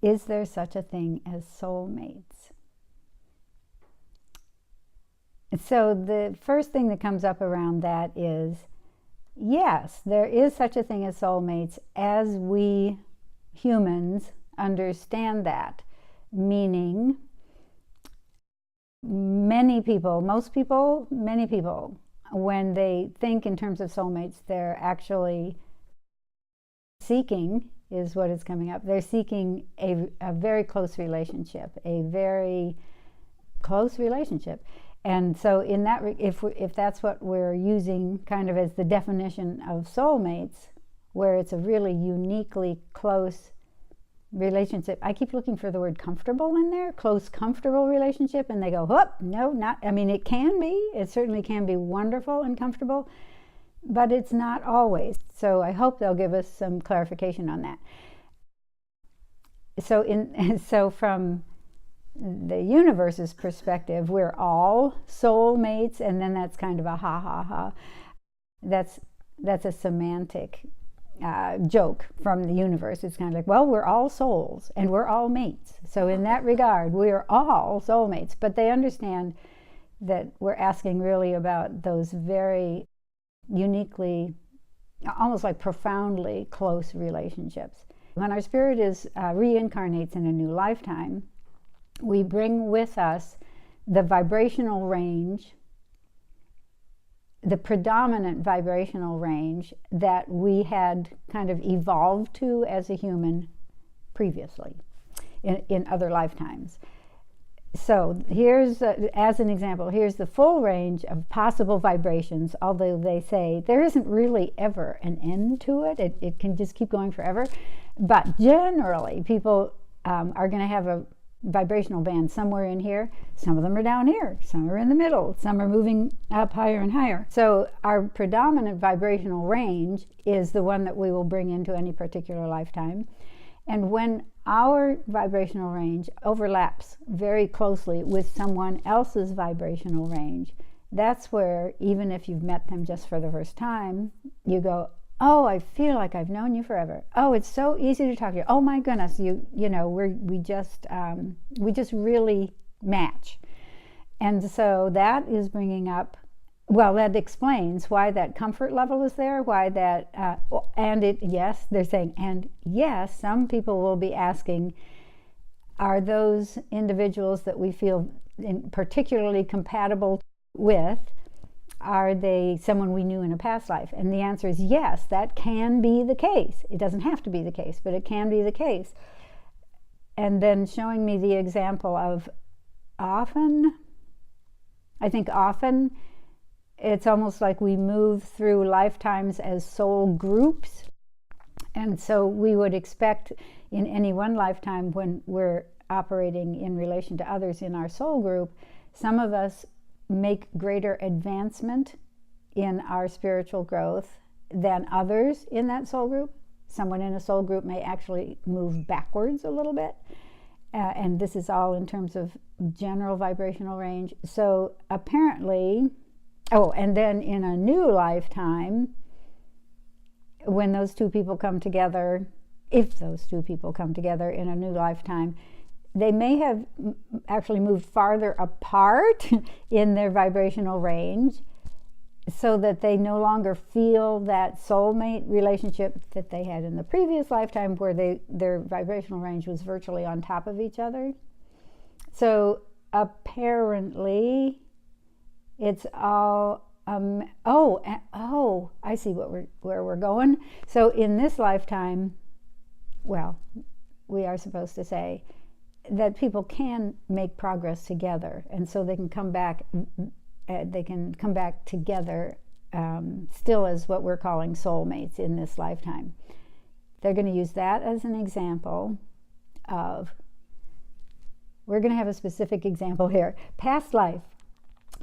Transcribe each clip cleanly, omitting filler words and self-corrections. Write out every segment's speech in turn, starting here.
Is there such a thing as soulmates? So the first thing that comes up around that is, yes, there is such a thing as soulmates as we humans understand that, meaning many people, when they think in terms of soulmates, they're actually seeking, is what is coming up. They're seeking a very close relationship, And so in that, if that's what we're using kind of as the definition of soulmates, where it's a really uniquely close relationship. I keep looking for the word comfortable in there, close, comfortable relationship, and they go, oh, no, not, I mean, it certainly can be wonderful and comfortable, but it's not always. So I hope they'll give us some clarification on that. So from the universe's perspective, we're all soulmates, and then that's kind of a ha ha ha. That's a semantic joke from the universe. It's kind of like, well, we're all souls and we're all mates. So in that regard, we are all soulmates. But they understand that we're asking really about those very uniquely, almost like profoundly close relationships. When our spirit reincarnates in a new lifetime, we bring with us the vibrational range, the predominant vibrational range that we had kind of evolved to as a human previously in other lifetimes. So here's, as an example, here's the full range of possible vibrations, although they say there isn't really ever an end to it. It can just keep going forever. But generally, people are going to have a vibrational band somewhere in here. Some of them are down here, some are in the middle, some are moving up higher and higher. So our predominant vibrational range is the one that we will bring into any particular lifetime. And when our vibrational range overlaps very closely with someone else's vibrational range, that's where, even if you've met them just for the first time, you go, oh, I feel like I've known you forever. Oh, it's so easy to talk to you. Oh my goodness, you know, we just really match. And so that is bringing up, well, that explains why that comfort level is there, why that, yes, they're saying, and yes, some people will be asking, are those individuals that we feel particularly compatible with, are they someone we knew in a past life? And the answer is yes, that can be the case. It doesn't have to be the case, but it can be the case. And then showing me the example of often, it's almost like we move through lifetimes as soul groups. And so we would expect in any one lifetime, when we're operating in relation to others in our soul group, some of us make greater advancement in our spiritual growth than others in that soul group. Someone in a soul group may actually move backwards a little bit. And this is all in terms of general vibrational range. So apparently, and then in a new lifetime, when those two people come together, if those two people come together in a new lifetime, they may have actually moved farther apart in their vibrational range, so that they no longer feel that soulmate relationship that they had in the previous lifetime, where their vibrational range was virtually on top of each other. So apparently it's all I see where we're going. So in this lifetime, well, we are supposed to say that people can make progress together, and so they can come back together, still as what we're calling soulmates in this lifetime. They're going to use that as an example of, we're going to have a specific example here. Past life,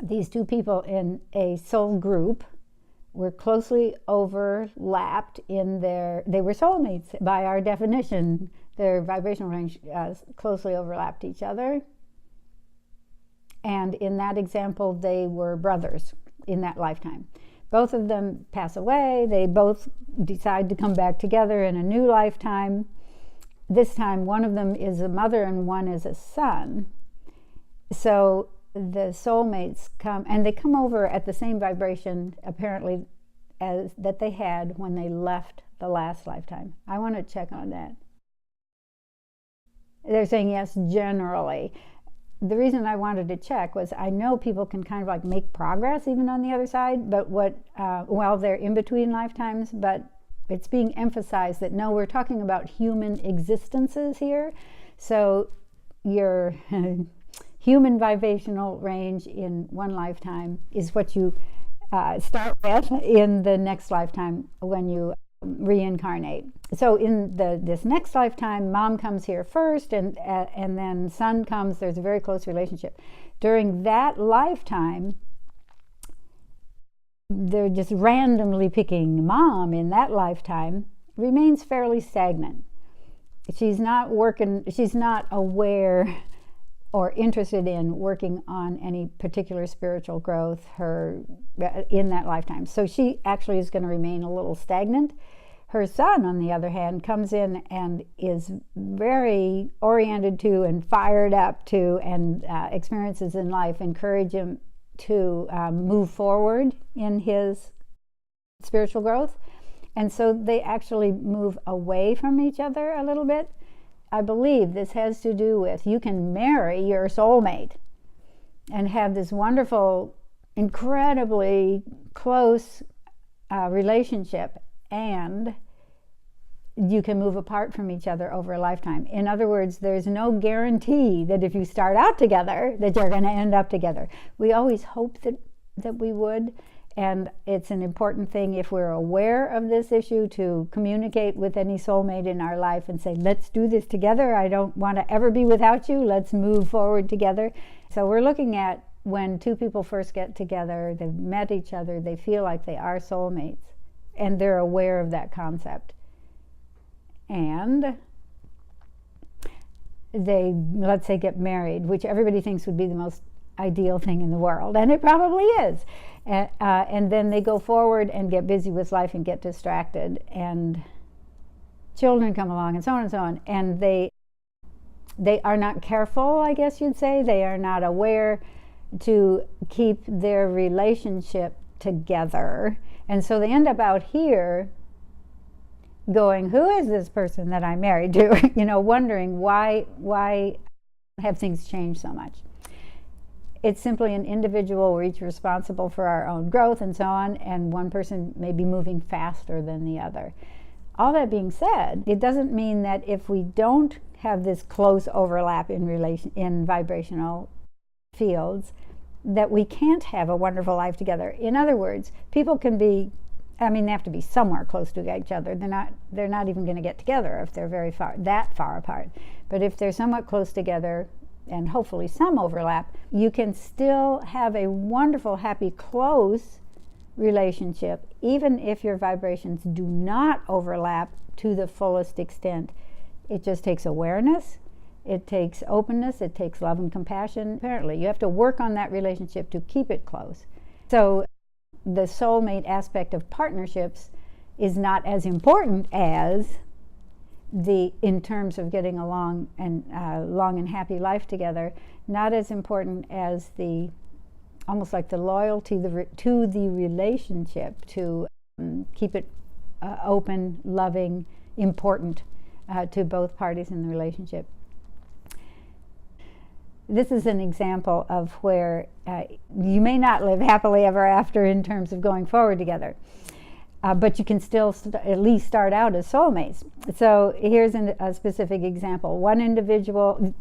these two people in a soul group were closely overlapped they were soulmates by our definition. Their vibrational range closely overlapped each other. And in that example, they were brothers in that lifetime. Both of them pass away. They both decide to come back together in a new lifetime. this time one of them is a mother and one is a son. So the soulmates come, and they come over at the same vibration, apparently, as that they had when they left the last lifetime. I want to check on that. They're saying yes, generally. The reason I wanted to check was I know people can kind of like make progress even on the other side, but while they're in between lifetimes, but it's being emphasized that no, we're talking about human existences here. So your human vibrational range in one lifetime is what you start with in the next lifetime when you reincarnate. So in this next lifetime, mom comes here first, and then son comes. There's a very close relationship. During that lifetime, they're just randomly picking mom in that lifetime remains fairly stagnant. She's not working, she's not aware or interested in working on any particular spiritual growth in that lifetime. So she actually is going to remain a little stagnant. Her son, on the other hand, comes in and is very oriented to and fired up to, and experiences in life encourage him to move forward in his spiritual growth. And so they actually move away from each other a little bit. I believe this has to do with you can marry your soulmate and have this wonderful, incredibly close relationship, and you can move apart from each other over a lifetime. In other words, there's no guarantee that if you start out together that you're going to end up together. We always hope that we would, and it's an important thing if we're aware of this issue to communicate with any soulmate in our life and say, let's do this together. I don't want to ever be without you. Let's move forward together. So we're looking at when two people first get together, they've met each other, they feel like they are soulmates, and they're aware of that concept. And they, let's say, get married, which everybody thinks would be the most ideal thing in the world, and it probably is. And then they go forward and get busy with life and get distracted, and children come along, and so on and so on. And they are not careful, I guess you'd say. They are not aware to keep their relationship together. And so they end up out here going, who is this person that I'm married to? Wondering why have things changed so much? It's simply an individual. We're each responsible for our own growth and so on, and one person may be moving faster than the other. All that being said, it doesn't mean that if we don't have this close overlap in vibrational fields, that we can't have a wonderful life together. In other words, people can be, they have to be somewhere close to each other. They're not even going to get together if they're that far apart. But if they're somewhat close together, and hopefully some overlap, you can still have a wonderful, happy, close relationship, even if your vibrations do not overlap to the fullest extent. It just takes awareness, it takes openness, it takes love and compassion. Apparently, you have to work on that relationship to keep it close. So the soulmate aspect of partnerships is not as important as in terms of getting along and long and happy life together, not as important as almost like the loyalty to the relationship, to keep it open, loving, important to both parties in the relationship. This is an example of where you may not live happily ever after in terms of going forward together. But you can still at least start out as soulmates. So here's a specific example.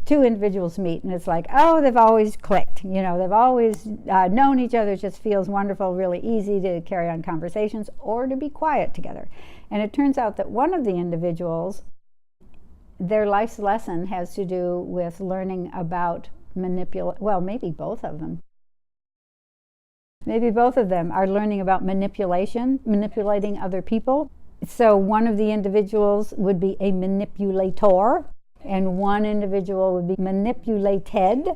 Two individuals meet, and it's like, oh, they've always clicked. They've always known each other. It just feels wonderful, really easy to carry on conversations or to be quiet together. And it turns out that one of the individuals, their life's lesson has to do with learning about maybe both of them. Maybe both of them are learning about manipulating other people. So one of the individuals would be a manipulator, and one individual would be manipulated.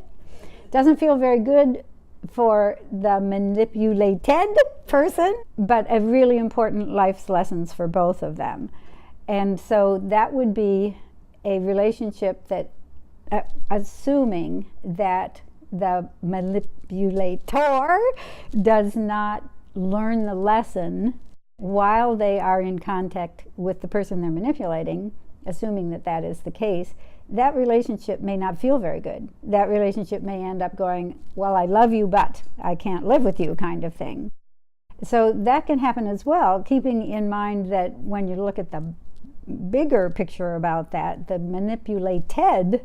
Doesn't feel very good for the manipulated person, but a really important life's lessons for both of them. And so that would be a relationship that, assuming that the manipulator does not learn the lesson while they are in contact with the person they're manipulating, assuming that that is the case, that relationship may not feel very good. That relationship may end up going, well, I love you, but I can't live with you, kind of thing. So that can happen as well, keeping in mind that when you look at the bigger picture about that, the manipulated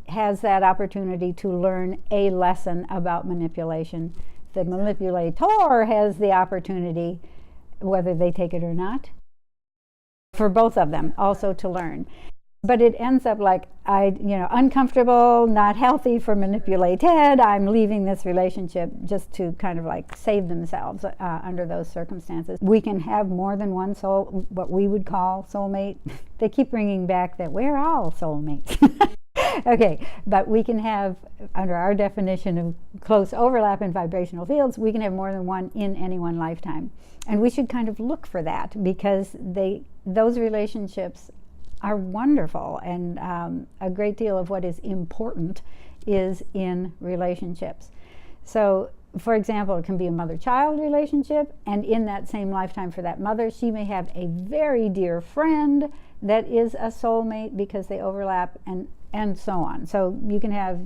has that opportunity to learn a lesson about manipulation. The manipulator has the opportunity, whether they take it or not, for both of them also to learn. But it ends up like, uncomfortable, not healthy for manipulated. I'm leaving this relationship just to kind of like save themselves under those circumstances. We can have more than one soul, what we would call soulmate. They keep bringing back that we're all soulmates. Okay, but we can have, under our definition of close overlap in vibrational fields, we can have more than one in any one lifetime. And we should kind of look for that, because those relationships are wonderful, and a great deal of what is important is in relationships. So, for example, it can be a mother-child relationship, and in that same lifetime for that mother, she may have a very dear friend that is a soulmate because they overlap, and so on. So you can have,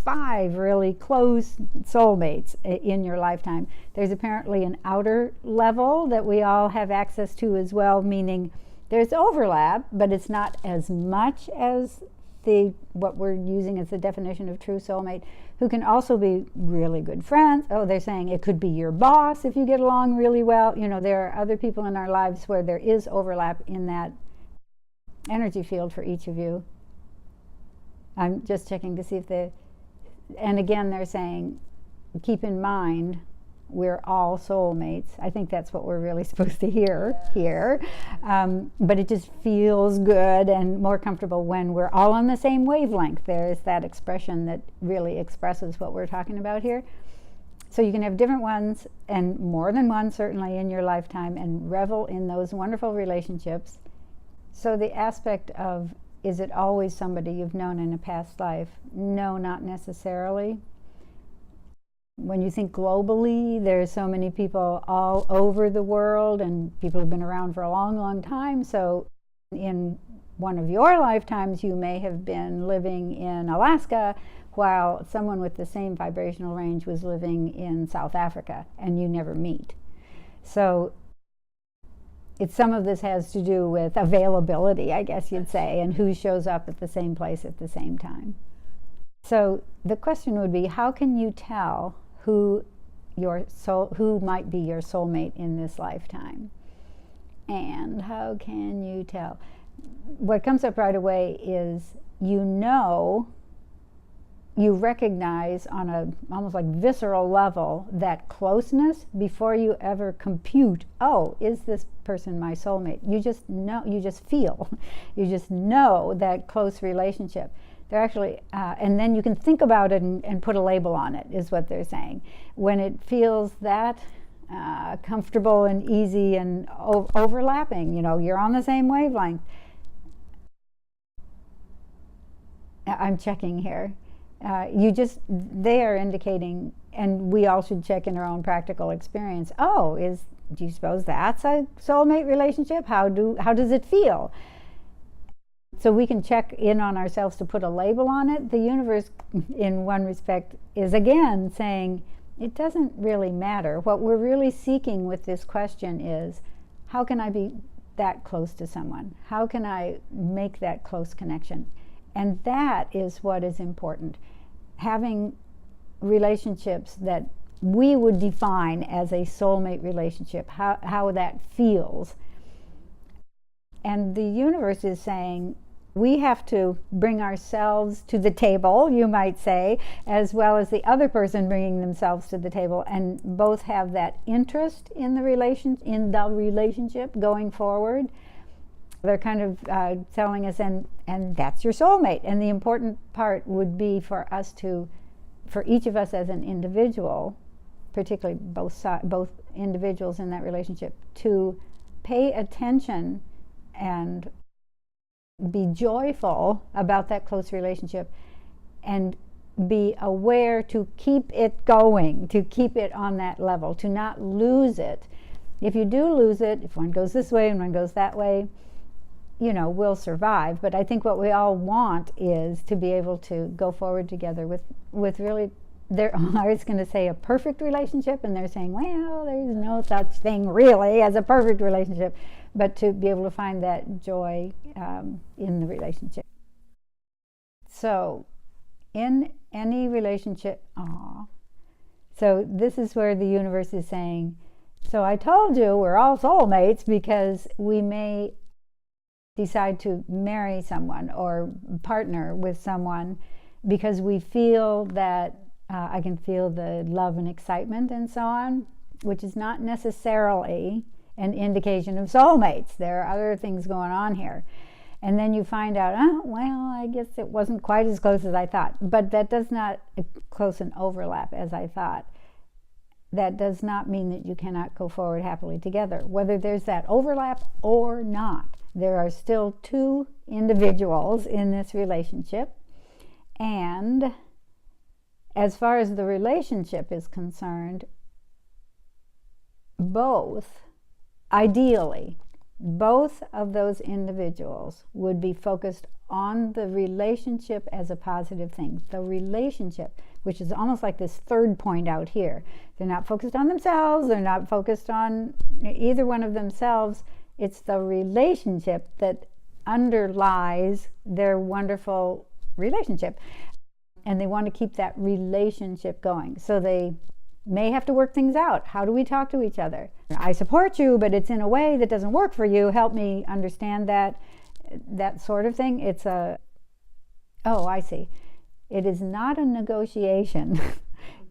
5 really close soulmates in your lifetime. There's apparently an outer level that we all have access to as well, meaning there's overlap, but it's not as much as what we're using as the definition of true soulmate, who can also be really good friends. Oh, they're saying it could be your boss if you get along really well. There are other people in our lives where there is overlap in that energy field for each of you. I'm just checking to see if and again, they're saying, keep in mind, we're all soulmates. I think that's what we're really supposed to hear here. But it just feels good and more comfortable when we're all on the same wavelength. There's that expression that really expresses what we're talking about here. So you can have different ones, and more than one certainly in your lifetime, and revel in those wonderful relationships. So the aspect of, is it always somebody you've known in a past life? No, not necessarily. When you think globally, there's so many people all over the world, and people have been around for a long, long time. So in one of your lifetimes, you may have been living in Alaska while someone with the same vibrational range was living in South Africa, and you never meet. So some of this has to do with availability, I guess you'd say, and who shows up at the same place at the same time. So the question would be, how can you tell who might be your soulmate in this lifetime? And how can you tell? What comes up right away is you recognize on a almost like visceral level that closeness before you ever compute, oh, is this person my soulmate? You just know, you just feel, you just know that close relationship. They're actually, and then you can think about it and put a label on it, is what they're saying. When it feels that comfortable and easy and overlapping, you're on the same wavelength. I'm checking here. They are indicating, and we all should check in our own practical experience. Oh, do you suppose that's a soulmate relationship? How does it feel? So we can check in on ourselves to put a label on it. The universe, in one respect, is again saying it doesn't really matter. What we're really seeking with this question is, how can I be that close to someone? How can I make that close connection? And that is what is important. Having relationships that we would define as a soulmate relationship, how that feels. And the universe is saying, we have to bring ourselves to the table, you might say, as well as the other person bringing themselves to the table, and both have that interest in the relationship going forward. They're kind of telling us, and that's your soulmate. And the important part would be for each of us as an individual, particularly both individuals in that relationship, to pay attention and be joyful about that close relationship and be aware to keep it going, to keep it on that level, to not lose it. If you do lose it, if one goes this way and one goes that way, we'll survive. But I think what we all want is to be able to go forward together with really, I was going to say a perfect relationship, and they're saying, well, there's no such thing really as a perfect relationship, but to be able to find that joy in the relationship. So in any relationship, so this is where the universe is saying, so I told you we're all soulmates, because we may decide to marry someone or partner with someone because we feel that I can feel the love and excitement and so on, which is not necessarily an indication of soulmates. There are other things going on here. And then you find out, I guess it wasn't quite as close as I thought. But that does not close an overlap as I thought. That does not mean that you cannot go forward happily together. Whether there's that overlap or not, there are still two individuals in this relationship. And as far as the relationship is concerned, ideally, both of those individuals would be focused on the relationship as a positive thing. The relationship, which is almost like this third point out here. They're not focused on themselves. They're not focused on either one of themselves. It's the relationship that underlies their wonderful relationship. And they want to keep that relationship going. So they may have to work things out. How do we talk to each other? I support you, but it's in a way that doesn't work for you. Help me understand that sort of thing. It's I see. It is not a negotiation.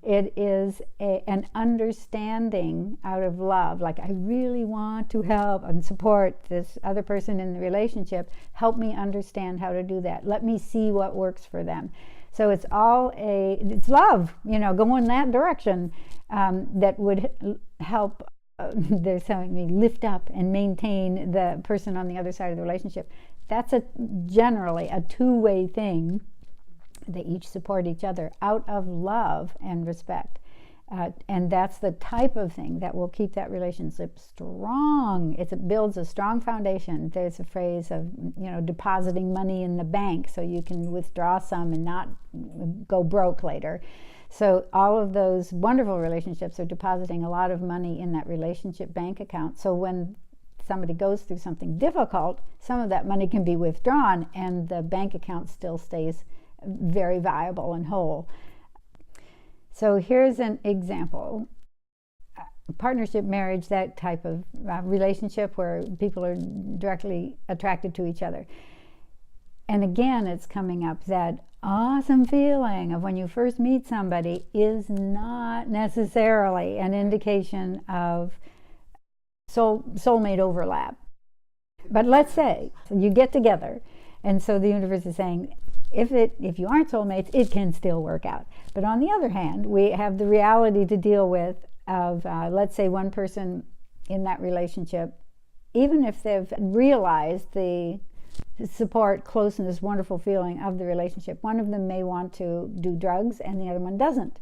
It is an understanding out of love. Like, I really want to help and support this other person in the relationship. Help me understand how to do that. Let me see what works for them. So it's it's love, go in that direction that would help, they're telling me, lift up and maintain the person on the other side of the relationship. That's generally a two-way thing. They each support each other out of love and respect. And that's the type of thing that will keep that relationship strong. It builds a strong foundation. There's a phrase of, depositing money in the bank so you can withdraw some and not go broke later. So all of those wonderful relationships are depositing a lot of money in that relationship bank account. So when somebody goes through something difficult, some of that money can be withdrawn and the bank account still stays very viable and whole. So here's an example. Partnership, marriage, that type of relationship where people are directly attracted to each other. And again, it's coming up that awesome feeling of when you first meet somebody is not necessarily an indication of soulmate overlap. But let's say you get together, and so the universe is saying, if you aren't soulmates, it can still work out. But on the other hand, we have the reality to deal with of, let's say one person in that relationship, even if they've realized the support, closeness, wonderful feeling of the relationship, one of them may want to do drugs and the other one doesn't.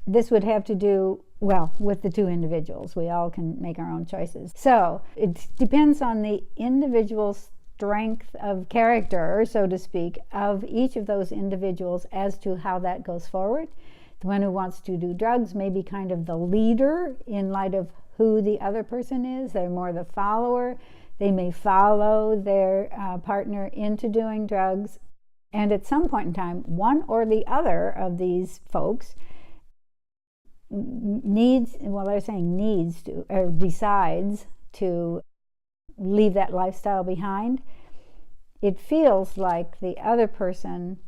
This would have to do, with the two individuals. We all can make our own choices. So it depends on the individual's strength of character, so to speak, of each of those individuals as to how that goes forward. The one who wants to do drugs may be kind of the leader in light of who the other person is. They're more the follower. They may follow their partner into doing drugs. And at some point in time, one or the other of these folks decides to leave that lifestyle behind. It feels like the other person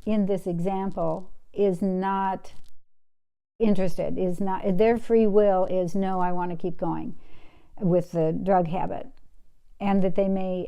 in this example is not interested, their free will is, no, I want to keep going with the drug habit. And that they may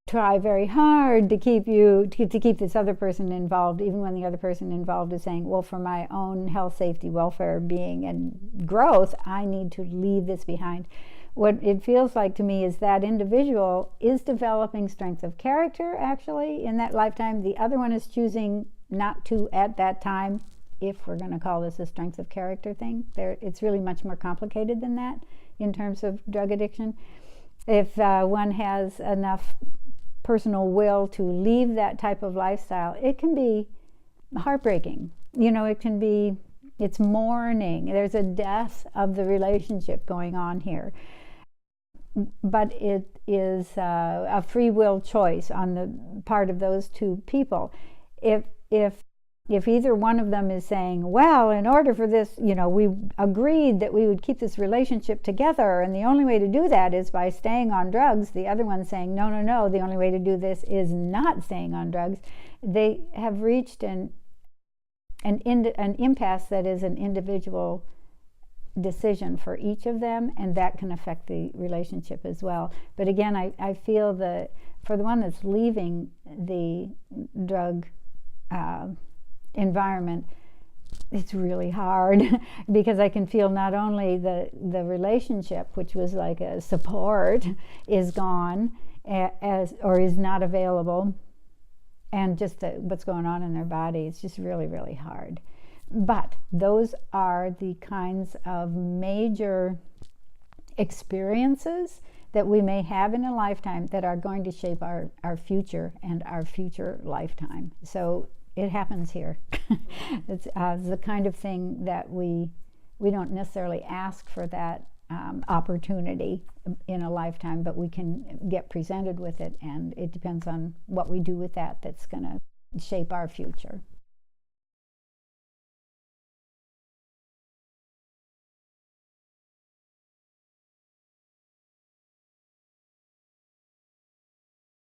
try very hard to keep this other person involved, even when the other person involved is saying, well, for my own health, safety, welfare, being, and growth, I need to leave this behind. what it feels like to me is that individual is developing strength of character actually in that lifetime. The other one is choosing not to at that time, if we're going to call this a strength of character thing. It's really much more complicated than that in terms of drug addiction. If one has enough personal will to leave that type of lifestyle, it can be heartbreaking. It can be, it's mourning. There's a death of the relationship going on here. But it is a free will choice on the part of those two people. If either one of them is saying, well, in order for this, we agreed that we would keep this relationship together, and the only way to do that is by staying on drugs, the other one's saying, no, the only way to do this is not staying on drugs, they have reached an impasse that is an individual decision for each of them, and that can affect the relationship as well. But again, I feel that for the one that's leaving the drug environment, it's really hard because I can feel not only the relationship, which was like a support, is gone or is not available, and just what's going on in their body. It's just really, really hard. But those are the kinds of major experiences that we may have in a lifetime that are going to shape our future and our future lifetime. So it happens here. It's the kind of thing that we don't necessarily ask for that opportunity in a lifetime, but we can get presented with it, and it depends on what we do with that that's going to shape our future.